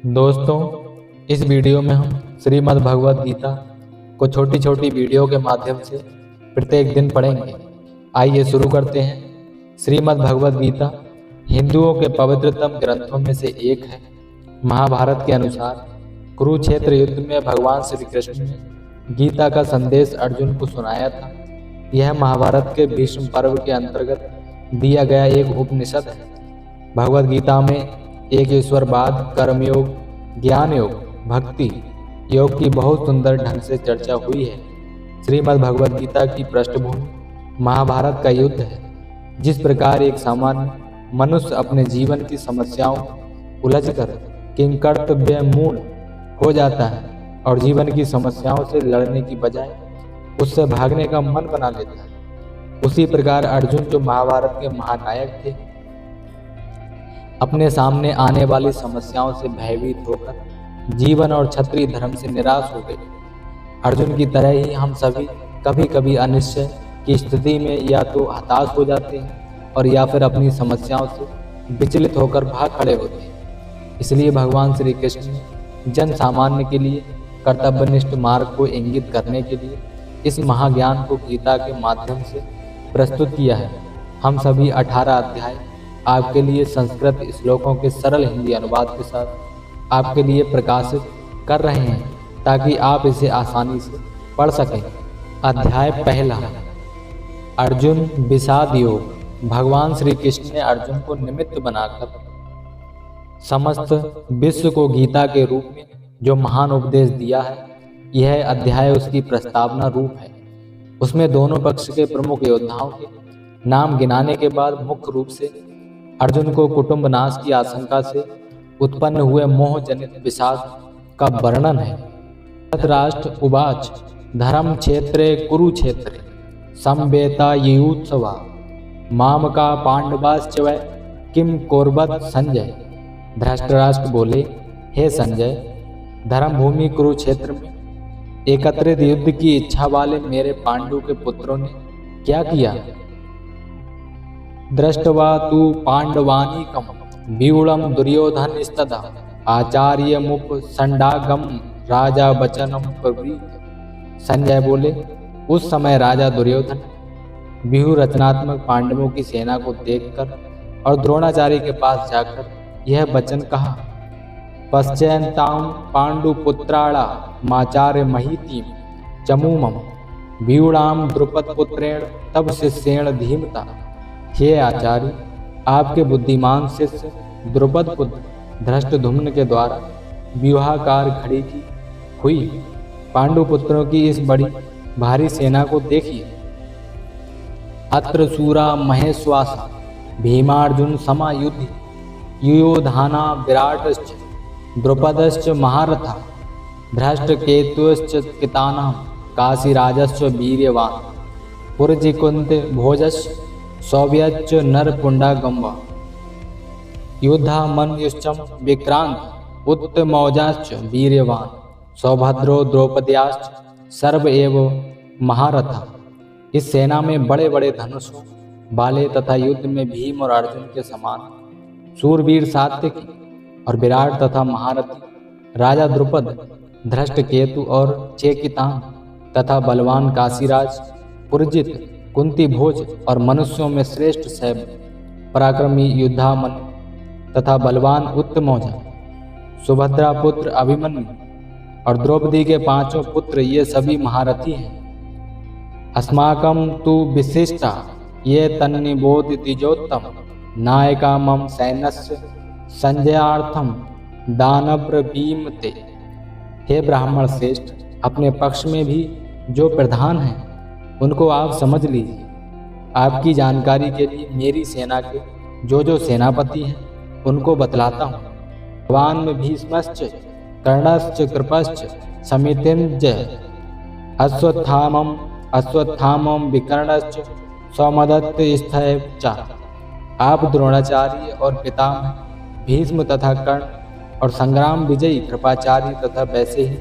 दोस्तों, इस वीडियो में हम श्रीमद् भगवद गीता को छोटी छोटी वीडियो के माध्यम से प्रत्येक दिन पढ़ेंगे। आइए शुरू करते हैं। श्रीमद् भगवद गीता हिंदुओं के पवित्रतम ग्रंथों में से एक है। महाभारत के अनुसार कुरुक्षेत्र युद्ध में भगवान श्री कृष्ण ने गीता का संदेश अर्जुन को सुनाया था। यह महाभारत के भीष्म पर्व के अंतर्गत दिया गया एक उपनिषद है। भगवद गीता में एक ईश्वरवाद, कर्मयोग, ज्ञान योग, भक्ति योग की बहुत सुंदर ढंग से चर्चा हुई है। श्रीमद् भगवद गीता की पृष्ठभूमि महाभारत का युद्ध है। जिस प्रकार एक सामान्य मनुष्य अपने जीवन की समस्याओं उलझकर किंकर्तव्यमूढ़ हो जाता है और जीवन की समस्याओं से लड़ने की बजाय उससे भागने का मन बना लेता है, उसी प्रकार अर्जुन जो महाभारत के महानायक थे, अपने सामने आने वाली समस्याओं से भयभीत होकर जीवन और क्षत्रिय धर्म से निराश हो गए। अर्जुन की तरह ही हम सभी कभी कभी अनिश्चय की स्थिति में या तो हताश हो जाते हैं और या फिर अपनी समस्याओं से विचलित होकर भाग खड़े होते हैं। इसलिए भगवान श्री कृष्ण ने जन सामान्य के लिए कर्तव्यनिष्ठ मार्ग को इंगित करने के लिए इस महाज्ञान को गीता के माध्यम से प्रस्तुत किया है। हम सभी 18 अध्याय आपके लिए संस्कृत श्लोकों के सरल हिंदी अनुवाद के साथ आपके लिए प्रकाशित कर रहे हैं ताकि आप इसे आसानी से पढ़ सकें। अध्याय पहला, अर्जुन विषाद योग। भगवान श्री कृष्ण ने अर्जुन को निमित्त बनाकर समस्त विश्व को गीता के रूप में जो महान उपदेश दिया है, यह अध्याय उसकी प्रस्तावना रूप है। उसमें दोनों पक्ष के प्रमुख योद्धाओं के नाम गिनाने के बाद मुख्य रूप से अर्जुन को कुटुंब नाश की आशंका से उत्पन्न हुए मोह जनित विषाद का वर्णन है। धृतराष्ट्र उवाच धर्म क्षेत्रे कुरुक्षेत्रे समवेता युयुत्सवा मामका पांडवाश्च वै किम कौरवत संजय। धृतराष्ट्र बोले, हे संजय, धर्म भूमि कुरुक्षेत्र में एकत्रित युद्ध की इच्छा वाले मेरे पांडु के पुत्रों ने क्या किया? दृष्टवा तु पांडवानीकम व्यूढ़म दुर्योधन स्तदा आचार्यमुप संडागम राजा वचनम प्रवृत्त। संजय बोले, उस समय राजा दुर्योधन व्यूह रचनात्मक पांडवों की सेना को देखकर और द्रोणाचार्य के पास जाकर यह वचन कहा, पश्चैताम पांडुपुत्राणा माचार्य महीतीम चमूमम व्यूढ़ाम द्रुपदपुत्रेण तब शिष्येण धीमता। हे आचार्य, आपके बुद्धिमान शिष्य द्रुपद पुत्र धृष्टद्युम्न के द्वारा व्यूहाकार खड़ी की हुई पांडुपुत्रों की इस बड़ी भारी सेना को देखिए। अत्र सूरा महेश्वासा भीमार्जुन समायुधि युयोधाना विराटश्च द्रुपदश्च महारथा धृष्टकेतुश्च कितानां काशीराजश्च वीर्यवान् पुरजिकुन्त भोजश्च सौव्यच्च नरपुंडागम्बा युद्धा मन्युश्चम विक्रांत उत्तमौजाश्च वीर्यवान् सौभद्रो द्रौपद्याश्च सर्व एव महारथा। इस सेना में बड़े बड़े धनुषों वाले तथा युद्ध में भीम और अर्जुन के समान सूरवीर सात्विकी और विराट तथा महारथी राजा द्रुपद, धृष्टकेतु और चेकितान तथा बलवान काशीराज पुरजित, कुंती भोज और मनुष्यों में श्रेष्ठ सैब पराक्रमी युद्धामन तथा बलवान उत्तमौजा, सुभद्रा पुत्र अभिमन्यु और द्रौपदी के 5 पुत्र, ये सभी महारथी हैं। अस्माकं तु विशिष्टा ये तन्निबोध तिजोत्तम नायका मम सैन्यस्य संजयार्थम दानव्रवीमते। हे ब्राह्मण श्रेष्ठ, अपने पक्ष में भी जो प्रधान हैं उनको आप समझ लीजिए। आपकी जानकारी के लिए मेरी सेना के जो सेनापति हैं उनको बतलाता हूँ। भगवान में भीष्मश्च कर्णश्च कृपश्च समितिञ्च अश्वत्थामं विकर्णश्च सौमदत्त स्थैव च। आप द्रोणाचार्य और पितामह भीष्म तथा कर्ण और संग्राम विजयी कृपाचार्य तथा वैसे ही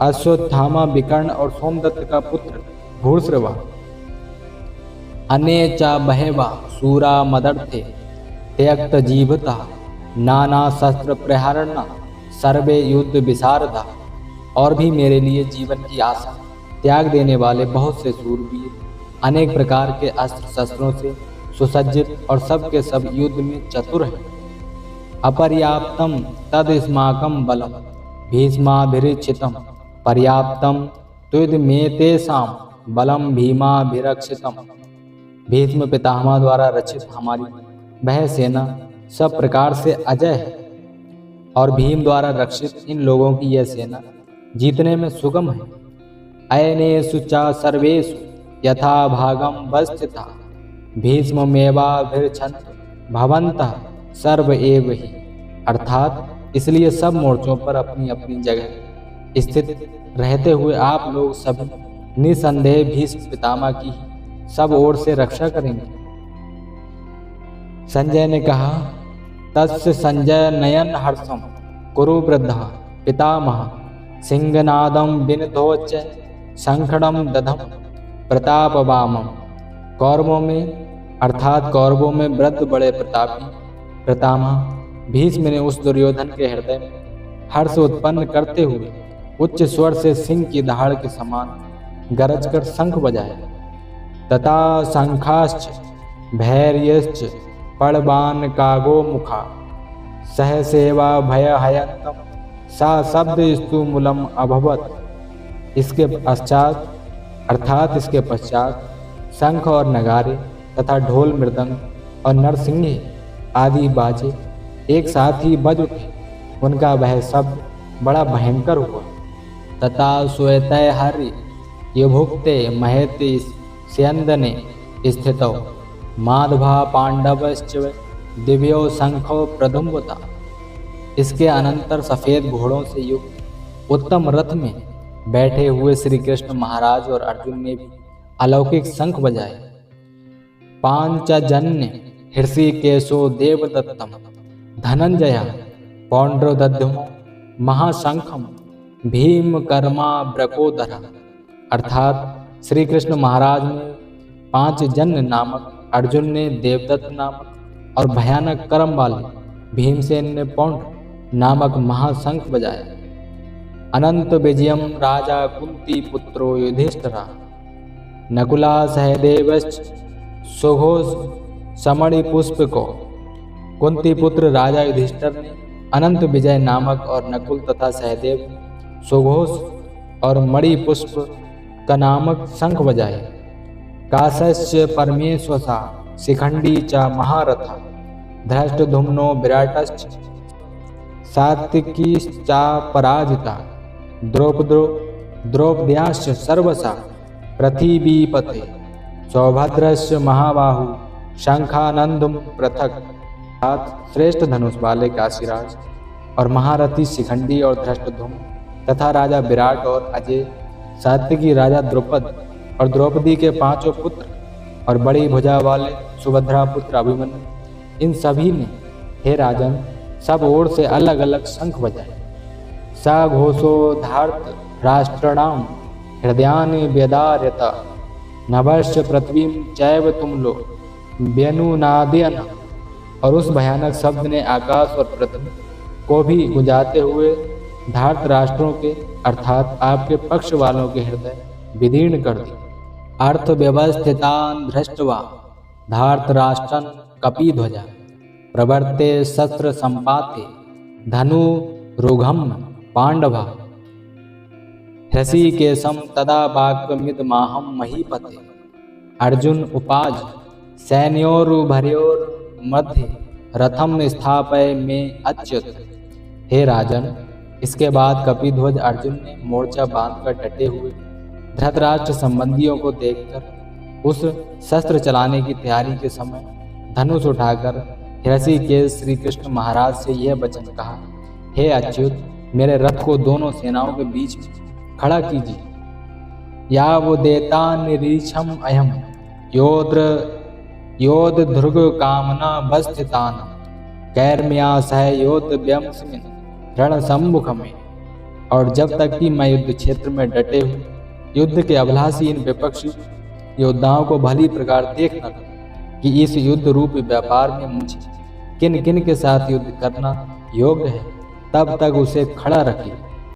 अश्वत्थामा, विकर्ण और सोमदत्त का पुत्र भूर्श्रवा अने च बहवा सूरा मदर्थे त्यक्त जीवता नाना शस्त्र प्रहारणा सर्वे युद्ध विशारदा, और भी मेरे लिए जीवन की आशा त्याग देने वाले बहुत से शूरवीर अनेक प्रकार के अस्त्र शस्त्रों से सुसज्जित और सब के सब युद्ध में चतुर हैं। अपर्याप्तम तदस्माकं बलम भीष्माभिरक्षितम पर्याप्तम त्वमेतेषां बलम भीमाभिरक्षितम। भीष्म पितामह द्वारा रचित हमारी वह सेना सब प्रकार से अजय है, और भीम द्वारा रक्षित इन लोगों की यह सेना जीतने में सुगम है। अयनेषु च सर्वेषु यथा भागम वस्थिता भीष्ममेवाभिरक्षन्तु भवन्तः सर्व एव ही। अर्थात इसलिए सब मोर्चों पर अपनी अपनी जगह स्थित रहते हुए आप लोग सभी निसंदेह भीष्म पितामह की सब ओर से रक्षा करेंगे। संजय ने कहा, तस्य संजय नयन हर्षम कुरु वृद्धा पितामह सिंहनादम विनतोच्च शंखड़म दधम प्रतापवामम। कौरवों में अर्थात कौरवों में वृद्ध बड़े प्रतापी पितामह भीष्म ने उस दुर्योधन के हृदय में हर्ष उत्पन्न करते हुए उच्च स्वर से सिंह की दहाड़ के समान गरज कर शंख बजाया। तथा शंखाश्च भैर्यश्च पड़बान कागो मुखा सहसेवा भयहयन्तम सा शब्द स्तु मूलम अभवत। इसके पश्चात शंख और नगारे तथा ढोल मृदंग और नरसिंहे आदि बाजे एक साथ ही बज उठे। उनका वह शब्द बड़ा भयंकर हुआ। तथा श्वेतय हरि युभुक्ते महते स्यंदने स्थितौ माधवा पांडवश्च दिव्यो शंखो प्रदुम्बता। इसके अनंतर सफेद घोड़ों से युक्त उत्तम रथ में बैठे हुए श्री कृष्ण महाराज और अर्जुन ने भी अलौकिक शंख बजाए। पांचजन्य हृषिकेशो देवदत्तम धनंजय पौंड्रोदध्युमो महाशंखम भीम कर्मा ब्रकोदर। अर्थात श्री कृष्ण महाराज ने पांचजन्य नामक, अर्जुन ने देवदत्त नामक और भयानक कर्म वाले भीमसेन ने पौंड्र नामक महाशंख बजाया। अनंत विजयम राजा कुंती पुत्रो युधिष्ठिरा नकुला सहदेवश्च सुघोष समणि पुष्प को। कुंती पुत्र राजा युधिष्ठिर ने अनंत विजय नामक और नकुल तथा सहदेव सुघोष और मणि पुष्प का नामक शंख बजाए। काशस्य परमेश्वसा शिखंडी च महारथा धृष्टधुम्नो विराटश्च सात्विकीश्चा पराजिता द्रौपद्याश्च सर्वसा पृथिवीपते सौभद्रस्य महाबाहु शंखानंदम पृथक। श्रेष्ठ धनुष वाले काशीराज और महारथी शिखंडी और धृष्टधुम्न तथा राजा विराट और अजय सात्विकी राजा द्रुपद और द्रौपदी के पांचों पुत्र और बड़ी भुजा वाले सुभद्रा पुत्र अभिमन्यु, इन सभी ने हे राजन सब ओर से अलग अलग शंख बजाए। सा घोषो धार्त राष्ट्रणाम हृदयानि व्यदार्यत नभश्च पृथ्वीं चैव तुमलो व्यनुनादयन। और उस भयानक शब्द ने आकाश और पृथ्वी को भी गुंजाते हुए धार्त राष्ट्रों के अर्थात आपके पक्ष वालों के हृदय विदीर्ण कर दी। अर्थव्यवस्थितान् दृष्ट्वा धार्तराष्ट्रं कपिध्वजा प्रवर्ते शस्त्र संपाते धनु रुघम पांडवा हृषिकेशम तदा वाक्यमिदमाहं महीपते। अर्जुन उपाज सैन्योरुभयोर मध्य रथम स्थापय में अच्युत। हे राजन, इसके बाद कपिध्वज अर्जुन ने मोर्चा बांधकर डटे हुए धृतराष्ट्र संबंधियों को देखकर उस शस्त्र चलाने की तैयारी के समय धनुष उठाकर हृषिकेश श्री कृष्ण महाराज से यह वचन कहा, हे अच्युत, मेरे रथ को दोनों सेनाओं के बीच में खड़ा कीजिए। या वो देता निरीक्षम अयम योद्ध ध्रुग कामना वस्थितान कैर्म्या सह योद्ध व्यंसमिन रण सम्मुख में। और जब तक कि मैं युद्ध क्षेत्र में डटे हुए युद्ध के अभिलाषी इन विपक्षी योद्धाओं को भली प्रकार देख न लूं कि इस युद्ध रूप व्यापार में मुझे किन किन के साथ युद्ध करना योग्य है, तब तक उसे खड़ा रखिए।